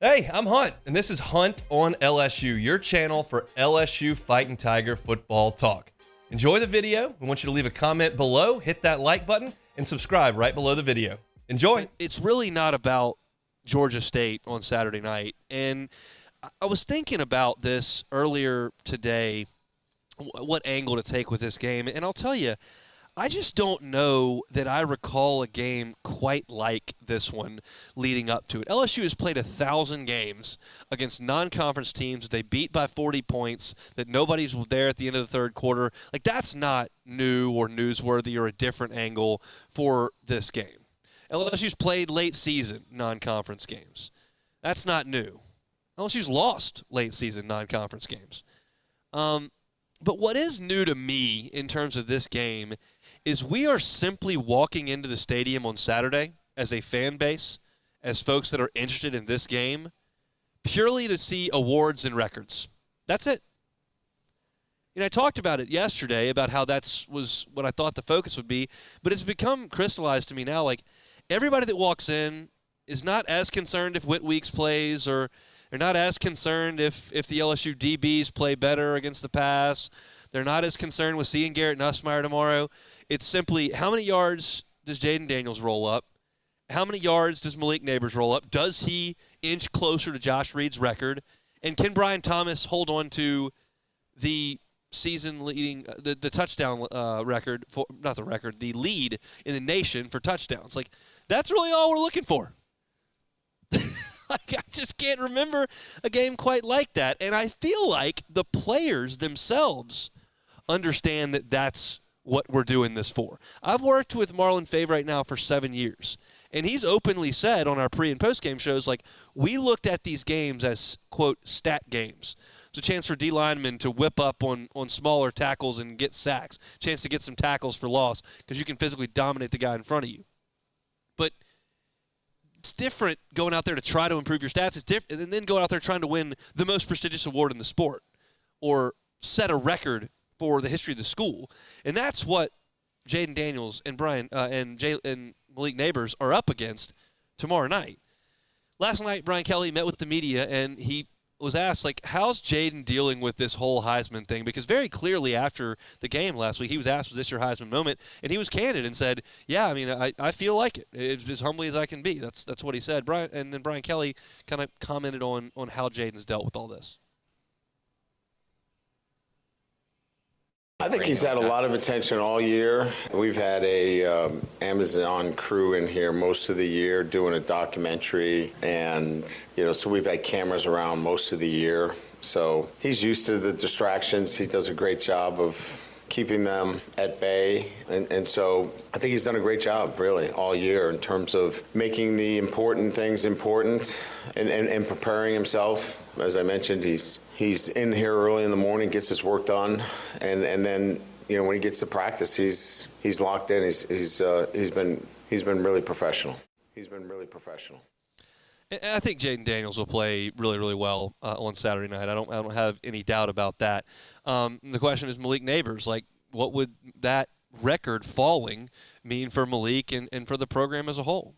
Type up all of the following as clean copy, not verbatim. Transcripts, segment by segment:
Hey, I'm Hunt, and this is Hunt on LSU, your channel for LSU Fighting Tiger football talk. Enjoy the video. We want you to leave a comment below, hit that like button, and subscribe right below the video. Enjoy. It's really not about Georgia State on Saturday night. And I was thinking about this earlier today, what angle to take with this game. And I'll tell you, I just don't know that I recall a game quite like this one leading up to it. LSU has played 1,000 games against non-conference teams that they beat by 40 points, that nobody's there at the end of the third quarter. Like, that's not new or newsworthy or a different angle for this game. LSU's played late season non-conference games. That's not new. LSU's lost late season non-conference games. But what is new to me in terms of this game is we are simply walking into the stadium on Saturday as a fan base, as folks that are interested in this game, purely to see awards and records. That's it. I talked about it yesterday about how was what I thought the focus would be, but it's become crystallized to me now. Like, everybody that walks in is not as concerned if Whit Weeks plays, or they're not as concerned if the LSU DBs play better against the pass. They're not as concerned with seeing Garrett Nussmeier tomorrow. It's simply, how many yards does Jayden Daniels roll up? How many yards does Malik Neighbors roll up? Does he inch closer to Josh Reed's record? And can Brian Thomas hold on to the season-leading, the touchdown record, the lead in the nation for touchdowns? Like, that's really all we're looking for. Like, I just can't remember a game quite like that. And I feel like the players themselves understand that that's what we're doing this for. I've worked with Marlon Favre right now for 7 years, and he's openly said on our pre- and post-game shows, like, we looked at these games as, quote, stat games. It's a chance for D linemen to whip up on smaller tackles and get sacks, chance to get some tackles for loss because you can physically dominate the guy in front of you. But it's different going out there to try to improve your stats. It's different, and then going out there trying to win the most prestigious award in the sport or set a record for the history of the school. And that's what Jayden Daniels and and Malik Neighbors are up against tomorrow night. Last night, Brian Kelly met with the media, and he was asked, like, how's Jayden dealing with this whole Heisman thing? Because very clearly after the game last week, he was asked, was this your Heisman moment? And he was candid and said, yeah, I mean, I feel like it. It's as humbly as I can be. That's what he said. And then Brian Kelly kind of commented on how Jayden's dealt with all this. I think he's had a lot of attention all year. We've had a Amazon crew in here most of the year doing a documentary, and so we've had cameras around most of the year. So he's used to the distractions. He does a great job of keeping them at bay, and so I think he's done a great job really all year in terms of making the important things important and preparing himself. As I mentioned, he's in here early in the morning, gets his work done, and then when he gets to practice, he's locked in. He's been really professional. He's been really professional. And I think Jayden Daniels will play really, really well on Saturday night. I don't have any doubt about that. The question is Malik Neighbors. Like, what would that record falling mean for Malik and for the program as a whole?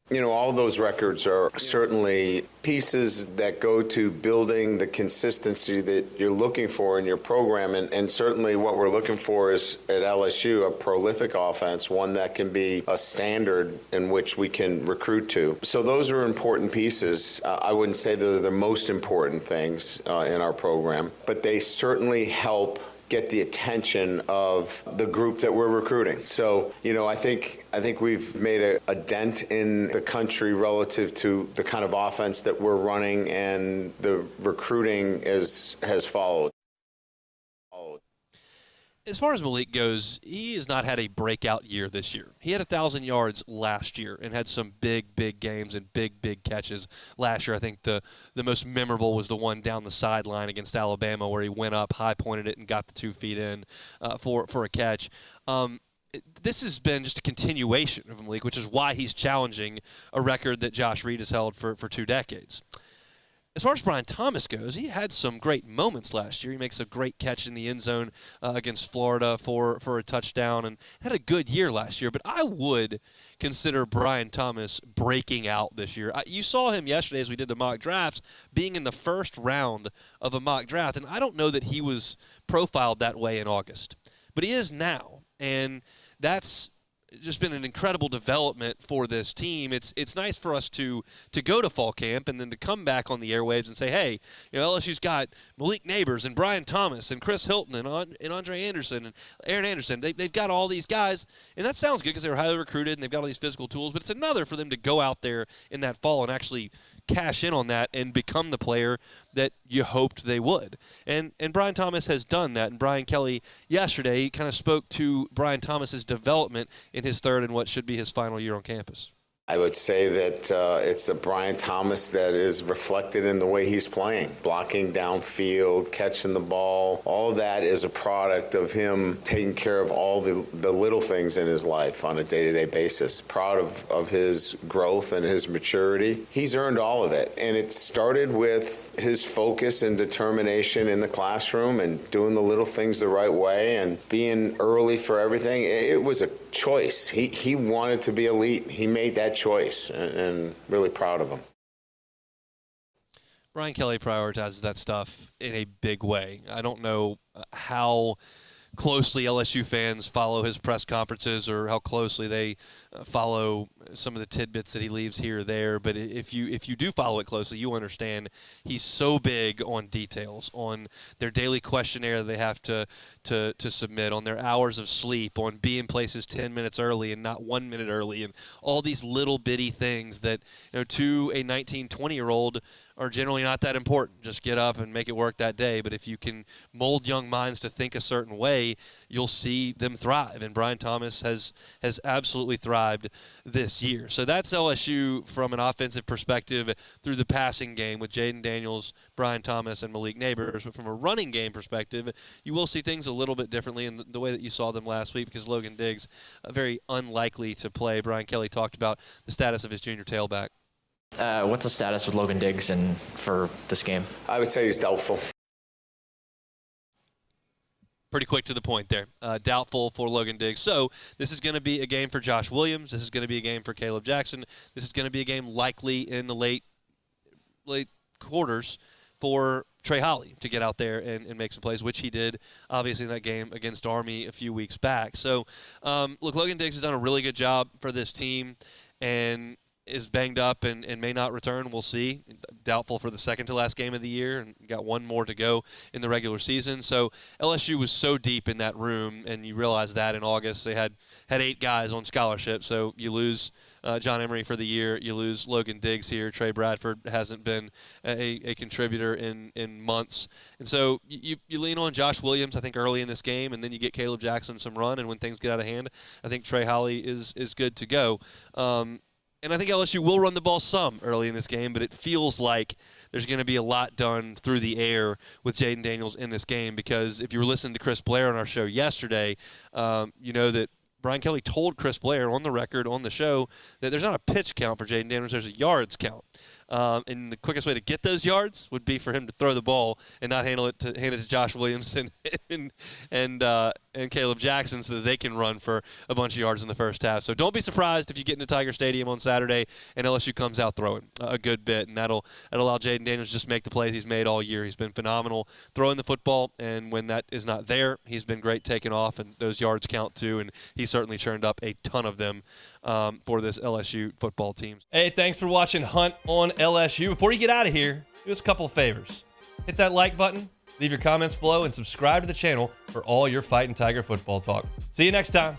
All those records are certainly pieces that go to building the consistency that you're looking for in your program. And certainly what we're looking for is at LSU a prolific offense, one that can be a standard in which we can recruit to. So those are important pieces. I wouldn't say they're the most important things in our program, but they certainly help get the attention of the group that we're recruiting. So, I think we've made a dent in the country relative to the kind of offense that we're running, and the recruiting has followed. As far as Malik goes, he has not had a breakout year this year. He had 1,000 yards last year and had some big games and big catches last year. I think the most memorable was the one down the sideline against Alabama where he went up, high-pointed it, and got the 2 feet in for a catch. This has been just a continuation of Malik, which is why he's challenging a record that Josh Reed has held for 2 decades. as far as Brian Thomas goes, he had some great moments last year. He makes a great catch in the end zone against Florida for a touchdown and had a good year last year. But I would consider Brian Thomas breaking out this year. You saw him yesterday as we did the mock drafts being in the first round of a mock draft, and I don't know that he was profiled that way in August. But he is now, and that's just been an incredible development for this team. It's nice for us to go to fall camp and then to come back on the airwaves and say, hey, LSU's got Malik Neighbors and Brian Thomas and Chris Hilton and Andre Anderson and Aaron Anderson. They've got all these guys, and that sounds good because they were highly recruited and they've got all these physical tools, but it's another for them to go out there in that fall and actually cash in on that and become the player that you hoped they would. And Brian Thomas has done that. And Brian Kelly yesterday kind of spoke to Brian Thomas's development in his third and what should be his final year on campus. I would say that it's a Brian Thomas that is reflected in the way he's playing, blocking downfield, catching the ball. All that is a product of him taking care of all the little things in his life on a day-to-day basis. Proud of his growth and his maturity. He's earned all of it, and it started with his focus and determination in the classroom and doing the little things the right way and being early for everything. It was a choice. He wanted to be elite. He made that choice, and really proud of him. Brian Kelly prioritizes that stuff in a big way. I don't know how closely LSU fans follow his press conferences or how closely they follow some of the tidbits that he leaves here or there, but if you do follow it closely, you understand he's so big on details, on their daily questionnaire they have to submit, on their hours of sleep, on being places 10 minutes early and not 1 minute early, and all these little bitty things that to a 19, 20-year-old are generally not that important. Just get up and make it work that day. But if you can mold young minds to think a certain way, you'll see them thrive. And Brian Thomas has absolutely thrived this year. So that's LSU from an offensive perspective through the passing game with Jayden Daniels, Brian Thomas, and Malik Neighbors. But from a running game perspective, you will see things a little bit differently in the way that you saw them last week because Logan Diggs very unlikely to play. Brian Kelly talked about the status of his junior tailback. What's the status with Logan Diggs for this game? I would say he's doubtful. Pretty quick to the point there. Doubtful for Logan Diggs. So this is going to be a game for Josh Williams. This is going to be a game for Caleb Jackson. This is going to be a game likely in the late quarters for Trey Holly to get out there and make some plays, which he did, obviously, in that game against Army a few weeks back. So, look, Logan Diggs has done a really good job for this team and is banged up and may not return. We'll see. Doubtful for the second to last game of the year, and got one more to go in the regular season. So LSU was so deep in that room, and you realize that in August they had 8 guys on scholarship. So you lose John Emery for the year. You lose Logan Diggs here. Trey Bradford hasn't been a contributor in months. And so you lean on Josh Williams, I think, early in this game, and then you get Caleb Jackson some run, and when things get out of hand, I think Trey Holly is good to go. And I think LSU will run the ball some early in this game, but it feels like there's going to be a lot done through the air with Jayden Daniels in this game because if you were listening to Chris Blair on our show yesterday, you know that Brian Kelly told Chris Blair on the record on the show that there's not a pitch count for Jayden Daniels, there's a yards count. And the quickest way to get those yards would be for him to throw the ball and not hand it to Josh Williams and Caleb Jackson so that they can run for a bunch of yards in the first half. So don't be surprised if you get into Tiger Stadium on Saturday and LSU comes out throwing a good bit, and that'll allow Jayden Daniels to just make the plays he's made all year. He's been phenomenal throwing the football, and when that is not there, he's been great taking off, and those yards count too, and he certainly churned up a ton of them for this LSU football team. Hey, thanks for watching Hunt on LSU. Before you get out of here, do us a couple of favors. Hit that like button, leave your comments below, and subscribe to the channel for all your Fighting Tiger football talk. See you next time.